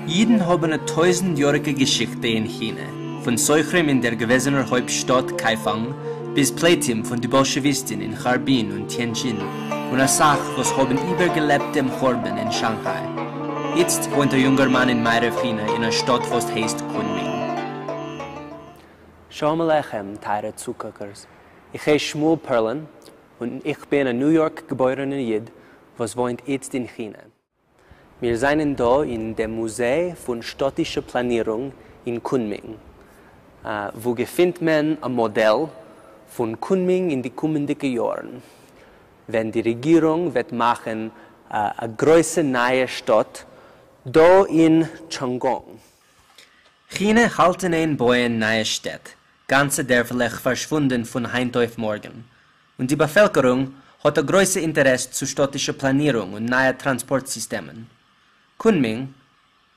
Jeden haben eine tausendjährige Geschichte in China, von Seuchem in der gewesenen Hauptstadt Kaifang bis Pletim von den Bolschewisten in Harbin und Tianjin und Asach, was haben übergelebt im Horben in Shanghai. Jetzt wohnt ein junger Mann in meiner China in einer Stadt, was heißt Kunming. Shalom Aleichem, teure Zuguckers. Ich heiße Shmuel Perlin und ich bin ein New York geborener Jid, was wohnt jetzt in China. Wir sind hier in dem Museum von städtischer Planierung in Kunming, wo findet man ein Modell von Kunming in die kommenden Jahren. Wenn die Regierung wird machen eine große neue Stadt hier in Changong. China halten ein Boyen neue Stadt, ganze dörflich verschwunden von heute auf morgen. Und die Bevölkerung hat ein großes Interesse zu städtischer Planierung und neuen Transportsystemen. Kunming,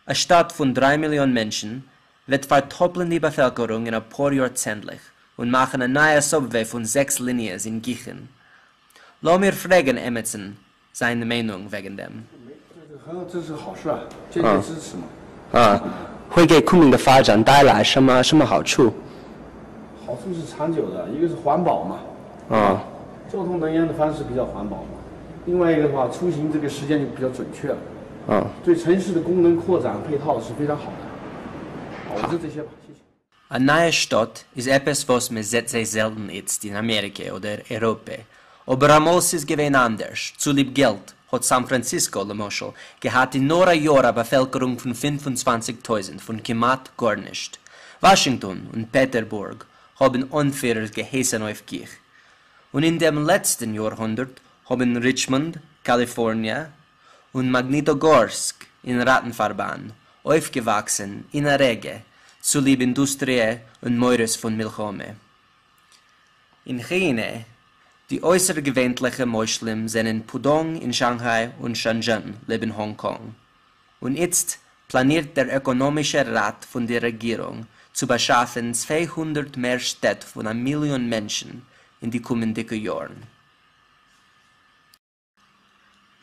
eine Stadt von 3 Millionen Menschen, wird verdoppeln die Bevölkerung in ein paar Jahrzehnten und machen eine neue Subway von 6 Linien in Gichen. Lass mir fragen, Emerson, seine Meinung wegen dem. 这是好事啊，坚决支持嘛。会给Kunming的发展带来什么好处？好处是长久的，一个是环保嘛，交通能源的方式比较环保嘛。另外一个的话，出行这个时间就比较准确了。对城市的功能扩展配套是非常好的。我就这些吧，谢谢。 Eine neue Stadt ist etwas, was man sehr selten jetzt in Amerika oder Europa. Aber einmal ist es gewesen anders. Zu lieb Geld hat San Francisco, Lemoschel, gehabt in nur ein Jahr eine Bevölkerung von 25.000, von Kemat gar nicht. Washington und Petersburg haben Anführer geheißen auf Gich. Und in dem letzten Jahrhundert haben Richmond, Kalifornien und Magnitogorsk in Rattenfahrbahn aufgewachsen in der Rege zu lieb Industrie und Meures von Milchome. In China, die äußergewöhnlichen Muslimen sind in Pudong in Shanghai und Shenzhen leben Hongkong. Und jetzt planiert der ökonomische Rat von der Regierung zu beschaffen 200 mehr Städte von 1 Million Menschen in die kommenden Jahren.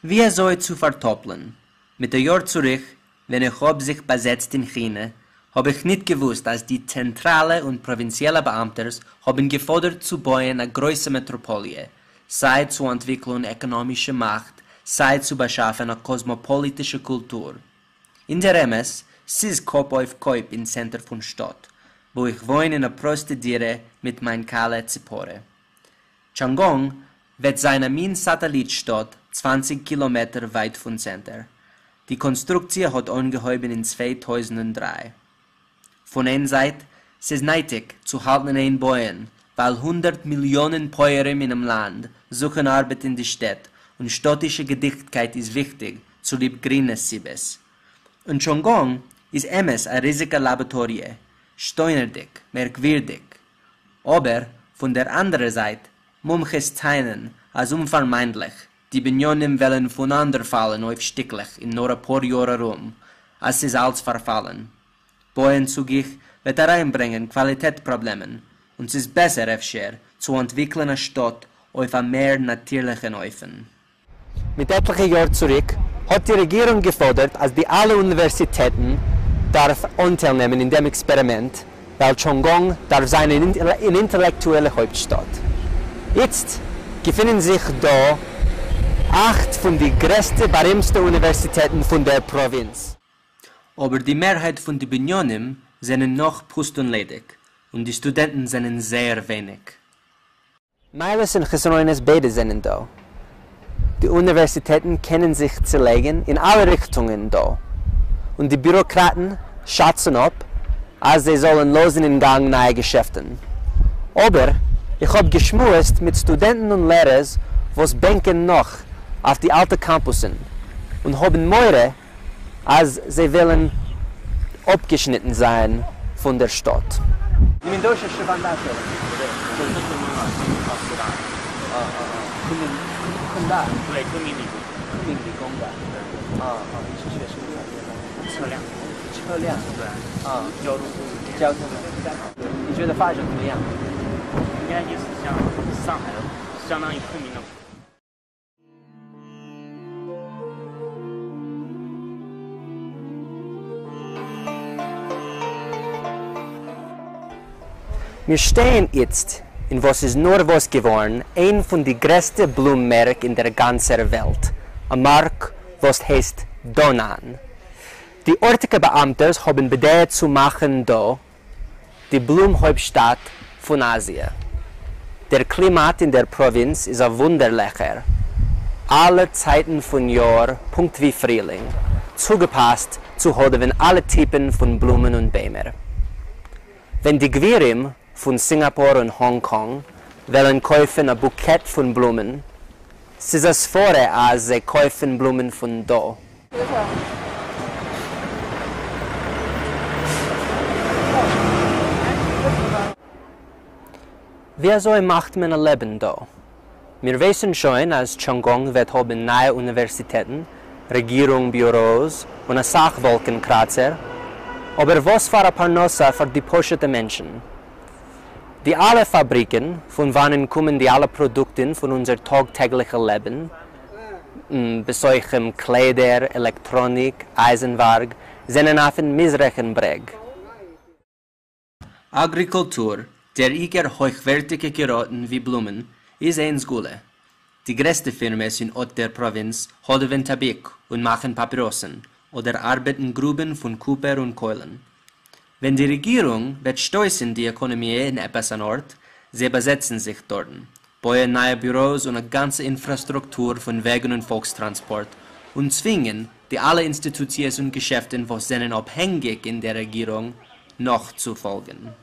Wie soll zu verdoppeln? Mit der Jahr zurück, wenn ich sich besetzt in China, habe ich nicht gewusst, dass die zentrale und provinzielle Beamten haben gefordert zu bauen eine große Metropole, sei zur Entwicklung ökonomischer Macht, sei zu beschaffen eine kosmopolitische Kultur. In der MS, es ist Kopf auf Kopf im Zentrum von Stadt, wo ich wohne in einer Prostituiere mit meinem Kalle Zipore. Changong wird seine Min-Satellitstadt 20 Kilometer weit vom Center. Die Konstruktion hat angehäuben in 2003. Von einer Seite ist es nötig zu halten in Bäuen, weil 100 Millionen Päuerim in dem Land suchen Arbeit in die Stadt und städtische Gedichtigkeit ist wichtig zu lieb grünes Sibes. Und Changong ist emes ein riesiger Laboratorium, steuerdig, merkwürdig. Aber von der anderen Seite Mumches teilen als unvermeidlich, die Binyonim wollen voneinander fallen aufstücklich in nur ein paar Jahren rum, als es alles verfallen. Boyen zugig wird reinbringen Qualitätsproblemen und es ist besser, öfter, zu entwickeln eine Stadt auf einem mehr natürlichen Öfen. Mit etlichen Jahren zurück hat die Regierung gefordert, dass die alle Universitäten darf teilnehmen in dem Experiment, weil Changong darf sein in intellektuelle Hauptstadt. Jetzt befinden sich da 8 von den größten, berühmtesten Universitäten von der Provinz. Aber die Mehrheit von den Binyonim sind noch postenledig und die Studenten sind sehr wenig. Meiles und Chesroines beide sind da. Die Universitäten kennen sich zerlegen in alle Richtungen da. Und die Bürokraten schätzen ab, als sie sollen losen in Gang neue Geschäften. Aber ich habe geschmust mit Studenten und Lehrern, was banken noch auf die alten Campussen und haben Meure, als sie wollen abgeschnitten sein von der Stadt. 车辆。对，啊，交通工具交通你觉得发展怎么样？应该也是像上海的，相当于昆明的。Wir stehen jetzt in was ist nur was geworden, ein von den größten Blumenmärkten in der ganzen Welt. Ein Markt, was heißt Donan. Die örtlichen Beamten haben bedeutet zu machen da die Blumenhauptstadt von Asien. Der Klimat in der Provinz ist ein wunderlicher. Alle Zeiten von Jahr, Punkt wie Frühling, zugepasst zu haben alle Typen von Blumen und Bäumen. Wenn die Gwirim von Singapur und Hongkong wollen kaufen ein Bukett von Blumen, ist es vorher, als sie kaufen Blumen von da. Wieso macht man ein Leben da? Wir wissen schon, als Chongqing wird haben neue Universitäten, Regierung, Büros und eine Sachwolkenkratzer, aber was für ein Parnasse für die poschete Menschen? Die alle Fabriken, von wann kommen die alle Produkte von unser tagtäglichen Leben, besorgen Kleider, Elektronik, Eisenwerk, sind auf dem Misrechenbreg. Agrikultur, der iger hochwertige Geraten wie Blumen, ist ein Skole. Die größte Firmen in der Provinz holen Tabak und machen Papyrossen oder arbeiten Gruben von Kupfer und Kohlen. Wenn die Regierung wird steuern die Ökonomie in etwas an Ort, sie besetzen sich dort, bauen neue Büros und eine ganze Infrastruktur von Wegen und Volkstransport und zwingen die alle Institutionen und Geschäfte, was sind abhängig in der Regierung, noch zu folgen.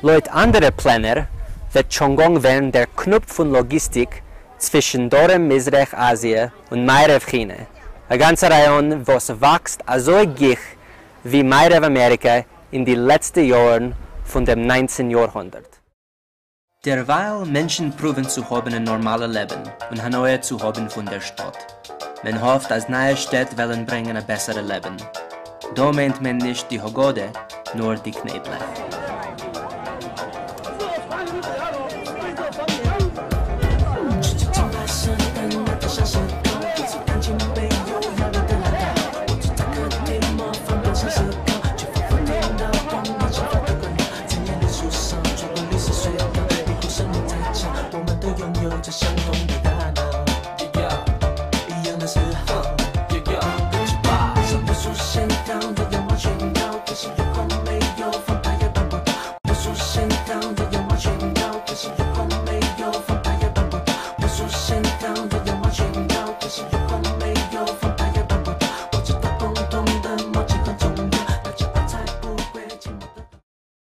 Laut anderen Plänen wird Chongqing werden der Knopf von Logistik zwischen Dorem, Misrach, Asien und Meirev China. Ein ganzer Rayon, was wächst so gicht wie Meirev Amerika in den letzten Jahren von dem 19. Jahrhundert. Derweil Menschen proben zu haben ein normales Leben und Hanoi zu haben von der Stadt. Man hofft, dass neue Städte wollen bringen ein besseres Leben. Da meint man nicht die Hagode, nur die Knäble.